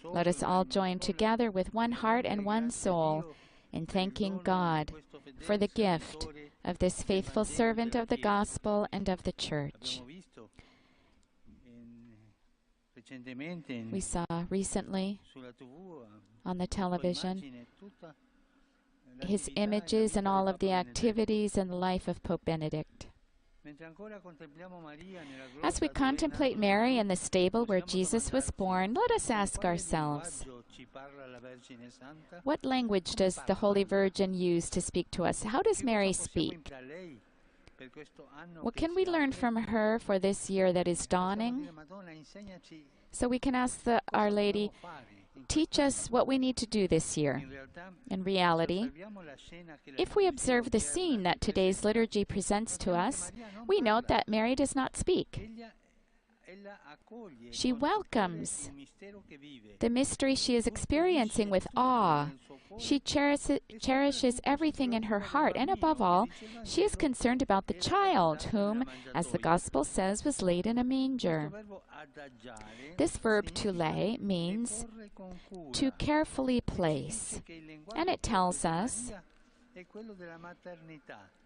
Let us all join together with one heart and one soul in thanking God for the gift of this faithful servant of the gospel and of the church. We saw recently on the television his images and all of the activities in the life of Pope Benedict. As we contemplate Mary in the stable where Jesus was born, let us ask ourselves, what language does the Holy Virgin use to speak to us? How does Mary speak? What can we learn from her for this year that is dawning? So we can ask Our Lady, teach us what we need to do this year. In reality, if we observe the scene that today's liturgy presents to us, we note that Mary does not speak. She welcomes the mystery she is experiencing with awe. She cherishes everything in her heart, and above all, she is concerned about the child, whom, as the Gospel says, was laid in a manger. This verb to lay means to carefully place, and it tells us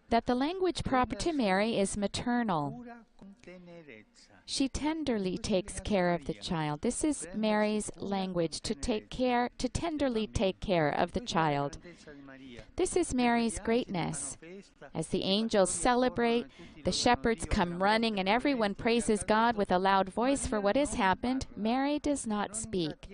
that the language proper to Mary is maternal. She tenderly takes care of the child. This is Mary's language, to tenderly take care of the child. This is Mary's greatness. As the angels celebrate, the shepherds come running, and everyone praises God with a loud voice for what has happened, Mary does not speak.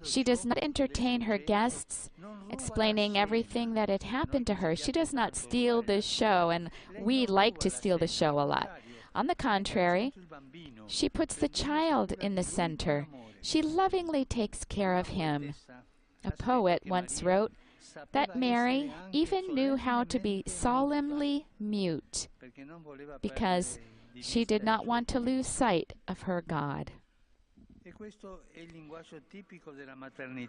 She does not entertain her guests, explaining everything that had happened to her. She does not steal the show, and we like to steal the show a lot. On the contrary, she puts the child in the center. She lovingly takes care of him. A poet once wrote that Mary even knew how to be solemnly mute because she did not want to lose sight of her God.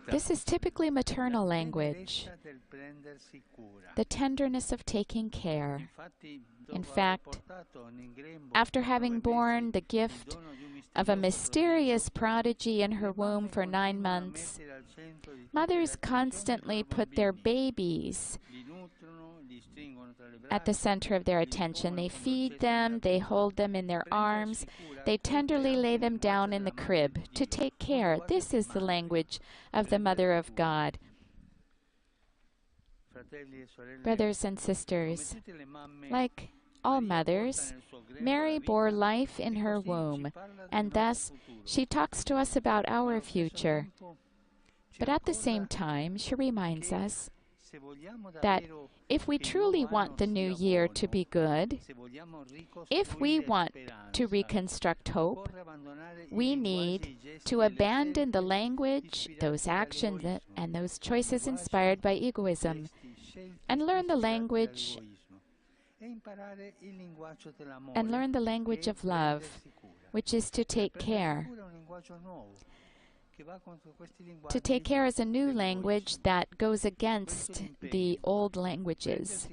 This is typically maternal language, the tenderness of taking care. In fact, after having borne the gift of a mysterious prodigy in her womb for 9 months, mothers constantly put their babies at the center of their attention. They feed them, they hold them in their arms, they tenderly lay them down in the crib to take care. This is the language of the Mother of God. Brothers and sisters, like all mothers, Mary bore life in her womb, and thus she talks to us about our future. But at the same time, she reminds us that if we truly want the new year to be good, if we want to reconstruct hope, we need to abandon the language, those actions, and those choices inspired by egoism, and learn the language of love, which is to take care. To take care is a new language that goes against the old languages.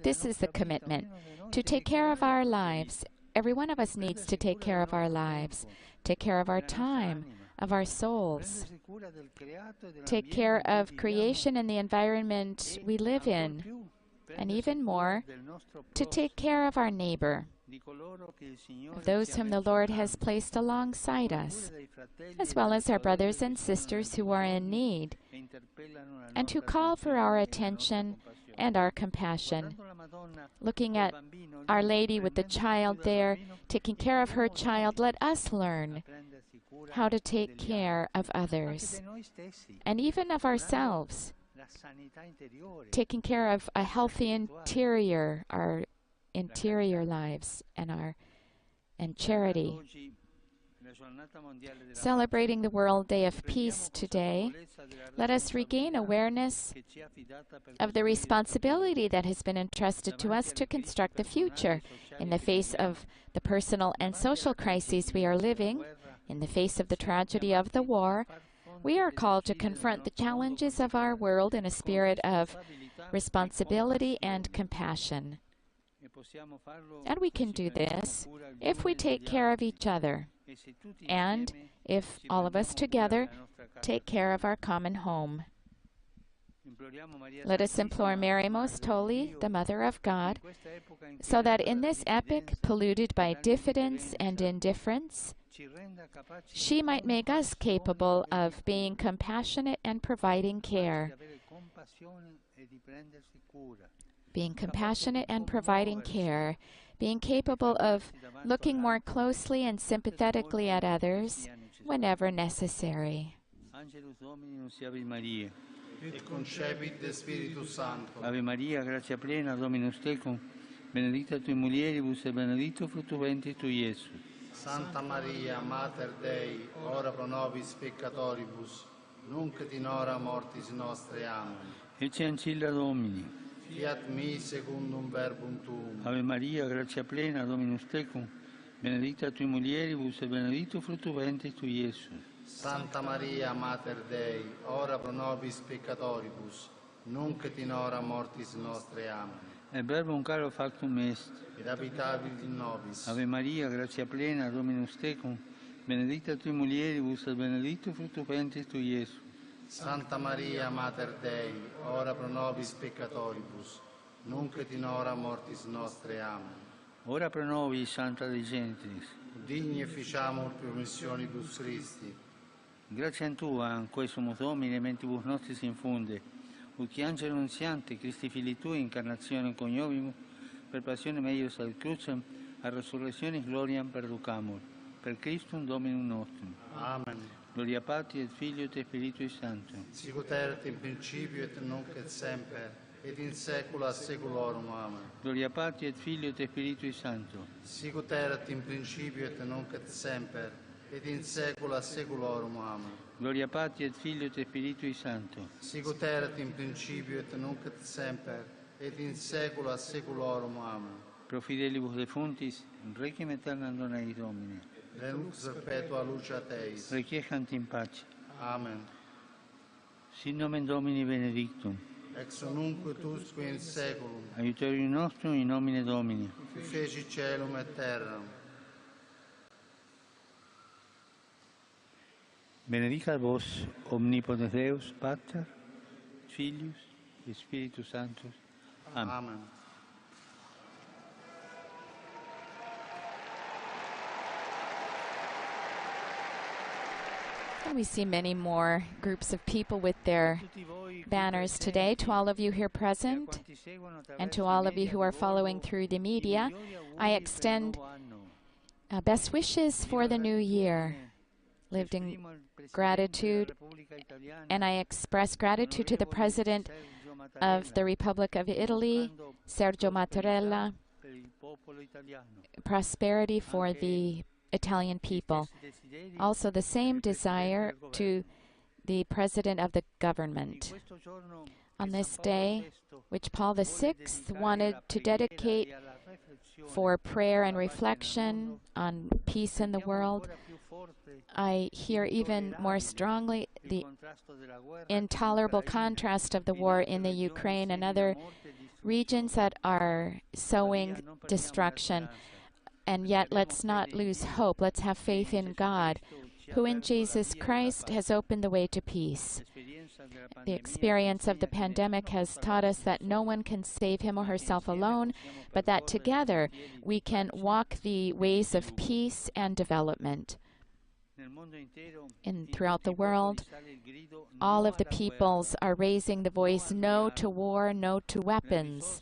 This is the commitment, to take care of our lives. Every one of us needs to take care of our lives, take care of our time, of our souls, take care of creation and the environment we live in, and even more, to take care of our neighbor, of those whom the Lord has placed alongside us, as well as our brothers and sisters who are in need, and who call for our attention and our compassion. Looking at Our Lady with the child there, taking care of her child, let us learn how to take care of others, and even of ourselves, taking care of a healthy interior, our interior lives, and charity. Celebrating the World Day of Peace today, let us regain awareness of the responsibility that has been entrusted to us to construct the future in the face of the personal and social crises we are living, in the face of the tragedy of the war. We are called to confront the challenges of our world in a spirit of responsibility and compassion. And we can do this if we take care of each other, and if all of us together take care of our common home. Let us implore Mary Most Holy, the Mother of God, so that in this epoch polluted by diffidence and indifference, she might make us capable of being compassionate and providing care. Being compassionate and providing care, being capable of looking more closely and sympathetically at others whenever necessary. Angelus Domini nunciavit Mariae. Et concepit de Spiritus Sancto. Ave Maria, gratia plena, Dominus tecum, benedicta tui mulieribus et benedictus fructus ventris tui, Iesus. Santa Maria, Mater Dei, ora pro nobis peccatoribus, nunc et in hora mortis nostre. Amen. Ecce ancilla Domini. Fiat mi secundum verbum tuum. Ave Maria, gratia plena, Dominus tecum, benedicta tui mulieribus et benedictus fructus ventris tui, Iesus. Santa Maria, Mater Dei, ora pro nobis peccatoribus, nunc et in hora mortis nostre. Amen. Et verbum caro factum est. Ed habitavit in nobis. Ave Maria, gratia plena, Dominus tecum, benedicta tui mulieribus et benedictus fructus ventris tui, Iesus. Santa Maria, Mater Dei, ora pro nobis peccatoribus, nunc et in hora mortis nostre. Amen. Ora pro nobis, Santa Dei Gentilis. Digni efficiamur promissionibus Christi. Grazie Tua, quae sumus Domine, mentibus nostris infunde, ut qui angelo nuntiante, Christi Filii Tui, incarnationem coniovimus, per passionem eius ad crucem, a resurrectionis gloriam perducamur. Per Christum Dominum nostrum. Amen. Gloria Patri et Filio et Spiritui Sancto. Sicut erat in principio et nunc et semper, et in saecula saeculorum. Amen. Gloria Patri et Filio et Spiritui Sancto. Sicut erat in principio et nunc et semper, et in saecula saeculorum. Amen. Gloria Patri et Filio et Spiritui Sancto. Sicut erat in principio et nunc et semper, et in saecula saeculorum. Amen. Pro fidelibus defuntis, requiem aeternam dona eis Domine. Lux perpetua luceat eis. Requiescant in pace. Amen. Sin nomen Domini benedictum. Ex nunc et usque in saeculum. Aiuterium nostrum in nomine Domini. Qui feci caelum et terram. Benedicat vos, omnipotens Deus, Pater, Filius et Spiritus Sanctus. Amen. Amen. And we see many more groups of people with their banners today. To all of you here present, and to all of you who are following through the media, I extend best wishes for the new year. Lived in gratitude, and I express gratitude to the President of the Republic of Italy, Sergio Mattarella, prosperity for the Italian people. Also the same desire to the President of the government. On this day, which Paul VI wanted to dedicate for prayer and reflection on peace in the world, I hear even more strongly the intolerable contrast of the war in the Ukraine and other regions that are sowing destruction. And yet, let's not lose hope. Let's have faith in God, who in Jesus Christ has opened the way to peace. The experience of the pandemic has taught us that no one can save him or herself alone, but that together we can walk the ways of peace and development. Throughout the world, all of the peoples are raising the voice, no to war, no to weapons,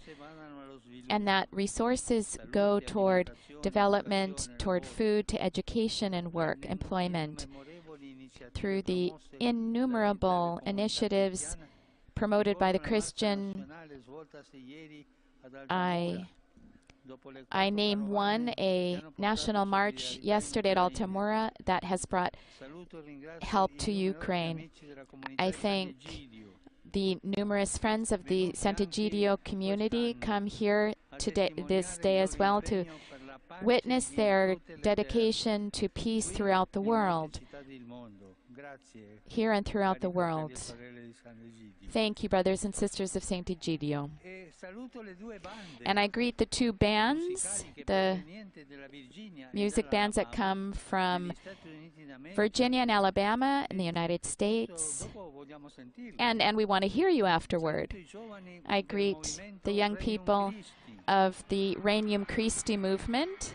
and that resources go toward development, toward food, to education and work, employment. Through the innumerable initiatives promoted by the Christian, I name one, a national march yesterday at Altamura that has brought help to Ukraine. I thank the numerous friends of the Sant'Egidio community come here today, this day as well, to witness their dedication to peace throughout the world, here and throughout the world. Thank you, brothers and sisters of Saint Egidio. And I greet the two bands, the music bands that come from Virginia and Alabama in the United States. And we want to hear you afterward. I greet the young people of the Regnum Christi movement.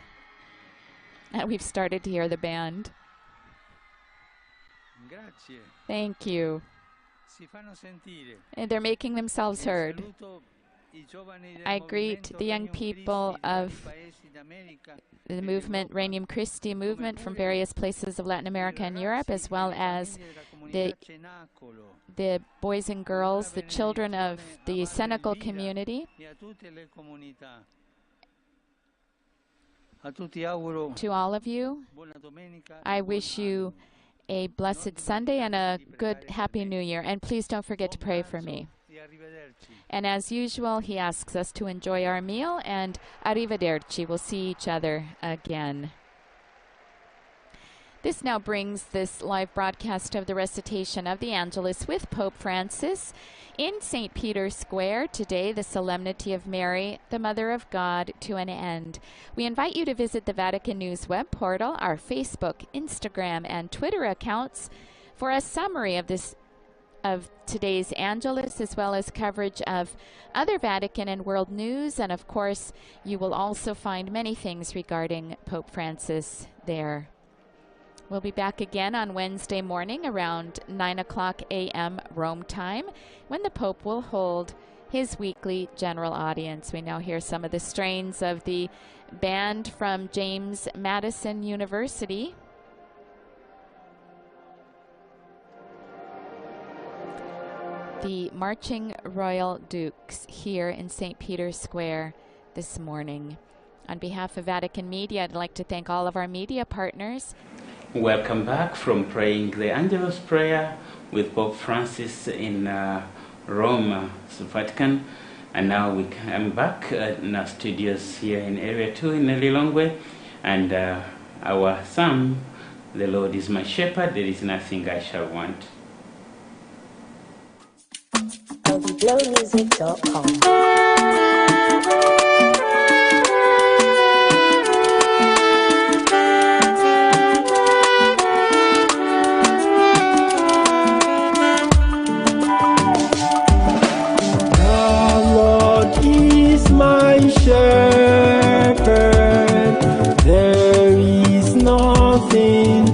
And we've started to hear the band. Thank you. And they're making themselves heard. I greet the young people of the movement, Regnum Christi movement, from various places of Latin America and Europe, as well as the boys and girls, the children of the Cenacle community. To all of you, I wish you a blessed Sunday and a good, happy New Year. And please don't forget to pray for me. And as usual, he asks us to enjoy our meal, and arrivederci. We'll see each other again. This now brings this live broadcast of the recitation of the Angelus with Pope Francis in St. Peter's Square. Today, the Solemnity of Mary, the Mother of God, to an end. We invite you to visit the Vatican News web portal, our Facebook, Instagram, and Twitter accounts for a summary of today's Angelus, as well as coverage of other Vatican and world news. And of course, you will also find many things regarding Pope Francis there. We'll be back again on Wednesday morning around 9 o'clock a.m. Rome time, when the Pope will hold his weekly general audience. We now hear some of the strains of the band from James Madison University. The Marching Royal Dukes here in St. Peter's Square this morning. On behalf of Vatican Media, I'd like to thank all of our media partners. Welcome back from praying the Angelus prayer with Pope Francis in Rome, Vatican. And now we come back in our studios here in Area 2 in Lilongwe. And our psalm, the Lord is my shepherd, there is nothing I shall want. LDBlowmusic.com